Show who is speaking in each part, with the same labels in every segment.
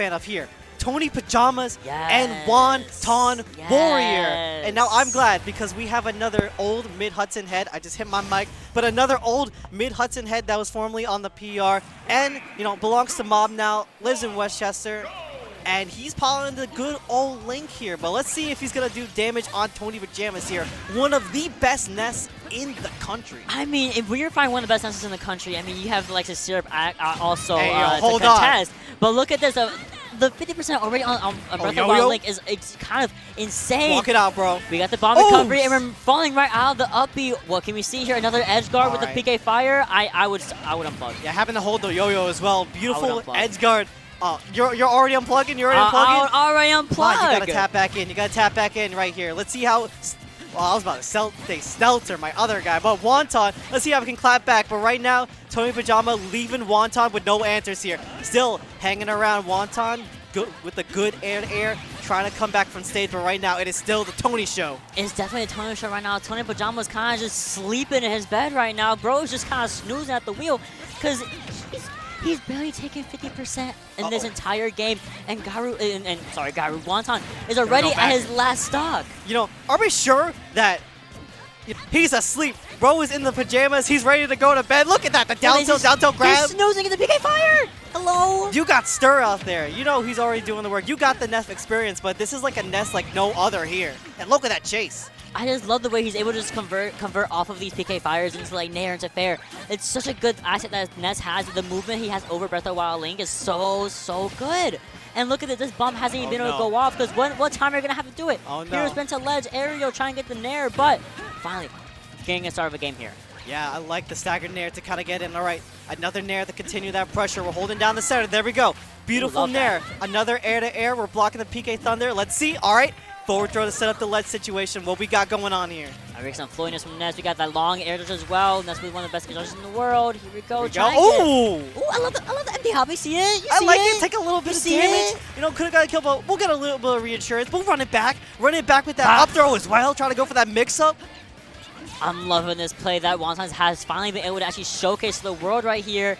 Speaker 1: fan of here. Tony Pajamas and WontonWarrior. And now I'm glad because we have another old mid-Hudson head. I just hit my mic. But another old mid-Hudson head that was formerly on the PR and, you know, belongs to Mob now, lives in Westchester. And he's piling the good old Link here. But let's see if he's going to do damage on Tony Pajamas here. One of the best Ness in the country.
Speaker 2: I mean, if we're finding one of the best Nesses in the country, I mean, you have like the Syrup also
Speaker 1: hey,
Speaker 2: to
Speaker 1: hold
Speaker 2: contest.
Speaker 1: On.
Speaker 2: But look at this. The 50% already on Breath of the Wild Link is it's kind of insane.
Speaker 1: Walk it out, bro.
Speaker 2: We got the bomb recovery, and we're falling right out of the up B. What can we see here? Another edge guard with the PK Fire. I would unplug.
Speaker 1: Yeah, having to hold the yo-yo as well. Beautiful edge guard. You're already unplugging? You're already unplugging?
Speaker 2: Already unplugged.
Speaker 1: You gotta tap back in. You gotta tap back in right here. Let's see how... Well, I was about to say Stelter, my other guy, but Wonton, let's see how we can clap back. But right now, Tony Pajama leaving Wonton with no answers here. Still hanging around Wonton with the good air-to-air, trying to come back from stage. But right now, it is still the Tony show.
Speaker 2: It's definitely the Tony show right now. Tony Pajama's kind of just sleeping in his bed right now. Bro's just kind of snoozing at the wheel because he's barely taking 50% in this entire game, and Wonton is already at his last stock.
Speaker 1: You know, are we sure that he's asleep? Bro is in the pajamas. He's ready to go to bed. Look at that, the down tilt grab.
Speaker 2: He's snoozing in the PK Fire. Hello.
Speaker 1: You got Stir out there. You know he's already doing the work. You got the Ness experience, but this is like a Ness like no other here. And look at that chase.
Speaker 2: I just love the way he's able to just convert off of these PK Fires into like Nair into Fair. It's such a good asset that Ness has. The movement he has over Breath of the Wild Link is so good. And look at it, this bomb hasn't even been able to go off because what time are you going to have to do it?
Speaker 1: Oh no.
Speaker 2: Here's been to ledge, aerial, trying to get the Nair, but finally getting a start of a game here.
Speaker 1: Yeah, I like the staggered Nair to kind of get in. All right, another Nair to continue that pressure. We're holding down the center. There we go. Beautiful Nair. Another air-to-air. We're blocking the PK Thunder. Let's see. All right. Forward throw to set up the ledge situation. What we got going on here?
Speaker 2: I got some floatiness from Ness. We got that long air dodge as well. Ness with one of the best air dodges in the world. Here we go.
Speaker 1: Ooh!
Speaker 2: I love the empty hop. You see it?
Speaker 1: I like it. Take a little bit of damage. You know, could have got a kill, but we'll get a little bit of reinsurance. We'll run it back. Run it back with that up throw as well. Trying to go for that mix-up.
Speaker 2: I'm loving this play that Wonton has finally been able to actually showcase to the world right here.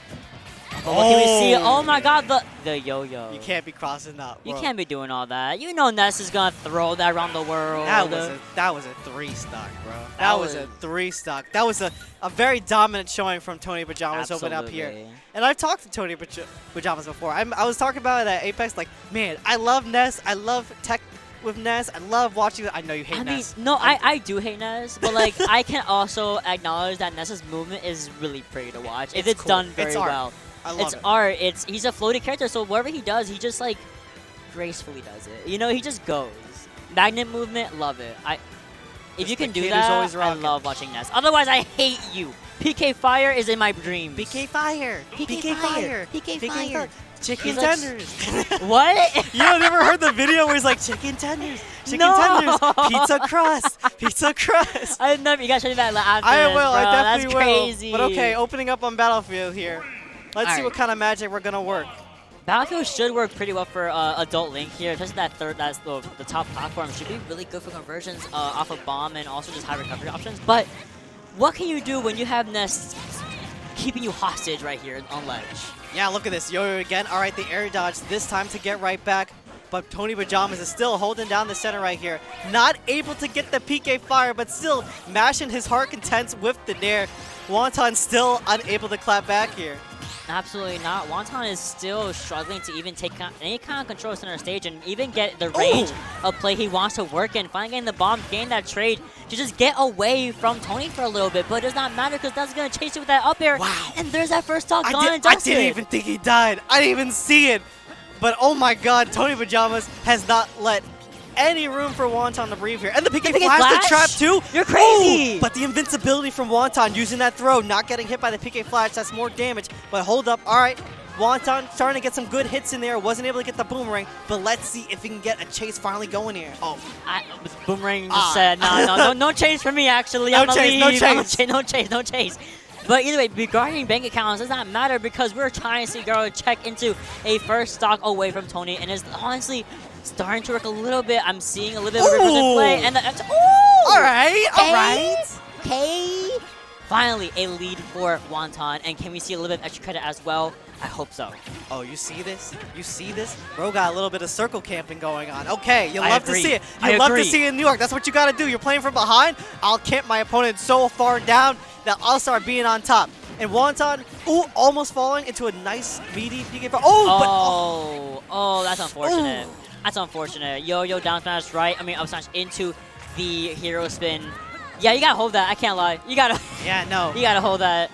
Speaker 2: But what can we see? Oh my god, the yo-yo.
Speaker 1: You can't be crossing that, bro.
Speaker 2: You can't be doing all that. You know Ness is going to throw that around the world.
Speaker 1: That was a 3-stock, bro. That was a 3-stock. That was a very dominant showing from Tony Pajamas open up here. And I've talked to Tony Pajamas before. I was talking about it at Apex, like, man, I love Ness. I love tech with Ness. I love watching it. I know you hate Ness.
Speaker 2: No, I do hate Ness, but like I can also acknowledge that Ness's movement is really pretty to watch if it's done very well.
Speaker 1: I love
Speaker 2: it. Art. He's a floating character, so whatever he does, he just like gracefully does it. You know, he just goes. Magnet movement, love it. If you can do that, I love watching Ness. Otherwise, I hate you. PK Fire is in my dreams.
Speaker 1: PK Fire.
Speaker 2: PK Fire.
Speaker 1: PK Fire. Chicken tenders.
Speaker 2: What?
Speaker 1: You never heard the video where he's like chicken tenders, tenders, pizza crust.
Speaker 2: I never. You gotta show me that after
Speaker 1: I will.
Speaker 2: Bro.
Speaker 1: I definitely
Speaker 2: That's crazy.
Speaker 1: But okay, opening up on Battlefield here. Let's see what kind of magic we're gonna work.
Speaker 2: Battlefield should work pretty well for Adult Link here. Just that's the top platform should be really good for conversions off of bomb and also just high recovery options. But what can you do when you have Ness keeping you hostage right here on ledge?
Speaker 1: Yeah, look at this yo-yo again. All right, the air dodge this time to get right back. But Tony Pajamas is still holding down the center right here. Not able to get the PK Fire, but still mashing his heart contents with the Nair. Wonton still unable to clap back here.
Speaker 2: Absolutely not. Wonton is still struggling to even take any kind of control center stage and even get the range of play he wants to work in. Finally getting the bomb, getting that trade to just get away from Tony for a little bit. But it does not matter because that's going to chase it with that up air.
Speaker 1: Wow.
Speaker 2: And there's that first stock gone and
Speaker 1: I
Speaker 2: dusted.
Speaker 1: didn't even think he died. I didn't even see it. But oh my god, Tony Pajamas has not let any room for Wonton to breathe here. And the PK Flash the trap too.
Speaker 2: You're crazy.
Speaker 1: Ooh, but the invincibility from Wonton using that throw, not getting hit by the PK Flash, that's more damage. But hold up, all right. Wonton starting to get some good hits in there. Wasn't able to get the boomerang, but let's see if he can get a chase finally going here. Oh,
Speaker 2: boomerang just said, no chase for me actually.
Speaker 1: No chase.
Speaker 2: No chase. But either way, regarding bank accounts, does not matter because we're trying to see Garo check into a first stock away from Tony, and it's honestly starting to work a little bit. I'm seeing a little bit of reverse in play, and
Speaker 1: all right.
Speaker 2: Okay. Finally, a lead for Wonton, and can we see a little bit of extra credit as well I hope so.
Speaker 1: Oh, you see this? You see this? Bro got a little bit of circle camping going on. Okay, you
Speaker 2: I
Speaker 1: love to
Speaker 2: agree.
Speaker 1: see it.
Speaker 2: I
Speaker 1: You love to
Speaker 2: agree.
Speaker 1: see it in New York. That's what you got to do. You're playing from behind. I'll camp my opponent so far down that I'll start being on top. And Wonton, ooh, almost falling into a nice meaty PK.
Speaker 2: Oh, that's unfortunate.
Speaker 1: Ooh.
Speaker 2: That's unfortunate. Yo-yo down smash right. I mean, up smash into the hero spin. Yeah, you gotta hold that. I can't lie. You gotta.
Speaker 1: Yeah, no.
Speaker 2: You gotta hold that.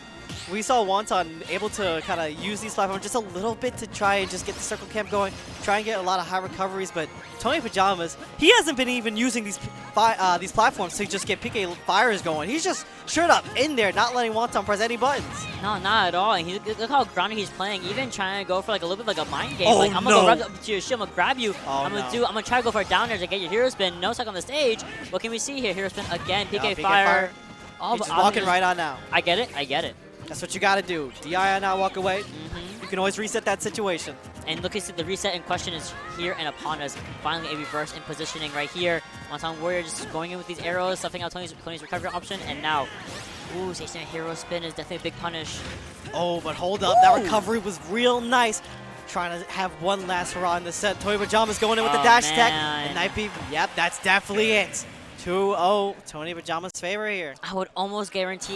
Speaker 1: We saw Wonton able to kind of use these platforms just a little bit to try and just get the circle camp going, try and get a lot of high recoveries, but Tony Pajamas, he hasn't been even using these platforms to just get PK fires going. He's just straight up in there, not letting Wonton press any buttons.
Speaker 2: No, not at all. And look how grounded he's playing. Even trying to go for like a little bit like a mind game.
Speaker 1: Oh,
Speaker 2: like I'm
Speaker 1: no.
Speaker 2: gonna go right up to your shield. I'm gonna grab you.
Speaker 1: Oh,
Speaker 2: I'm gonna try to go for a down air to get your hero spin. No stuck on the stage. What can we see here? Hero spin again. PK,
Speaker 1: Yeah, PK
Speaker 2: fire. Oh,
Speaker 1: He's just walking right on now.
Speaker 2: I get it. I get it.
Speaker 1: That's what you got to do. DI on now, walk away.
Speaker 2: Mm-hmm.
Speaker 1: You can always reset that situation.
Speaker 2: And look at the reset in question is here and upon us. Finally a reverse in positioning right here. WontonWarrior just going in with these arrows, stuffing out Tony's recovery option, and now, ooh, station hero spin is definitely a big punish.
Speaker 1: Oh, but hold up. That recovery was real nice. Trying to have one last hurrah in the set. Tony Pajamas going in with the dash attack. And Night Beam, yep, that's definitely it. 2-0, Tony Pajamas' favor here.
Speaker 2: I would almost guarantee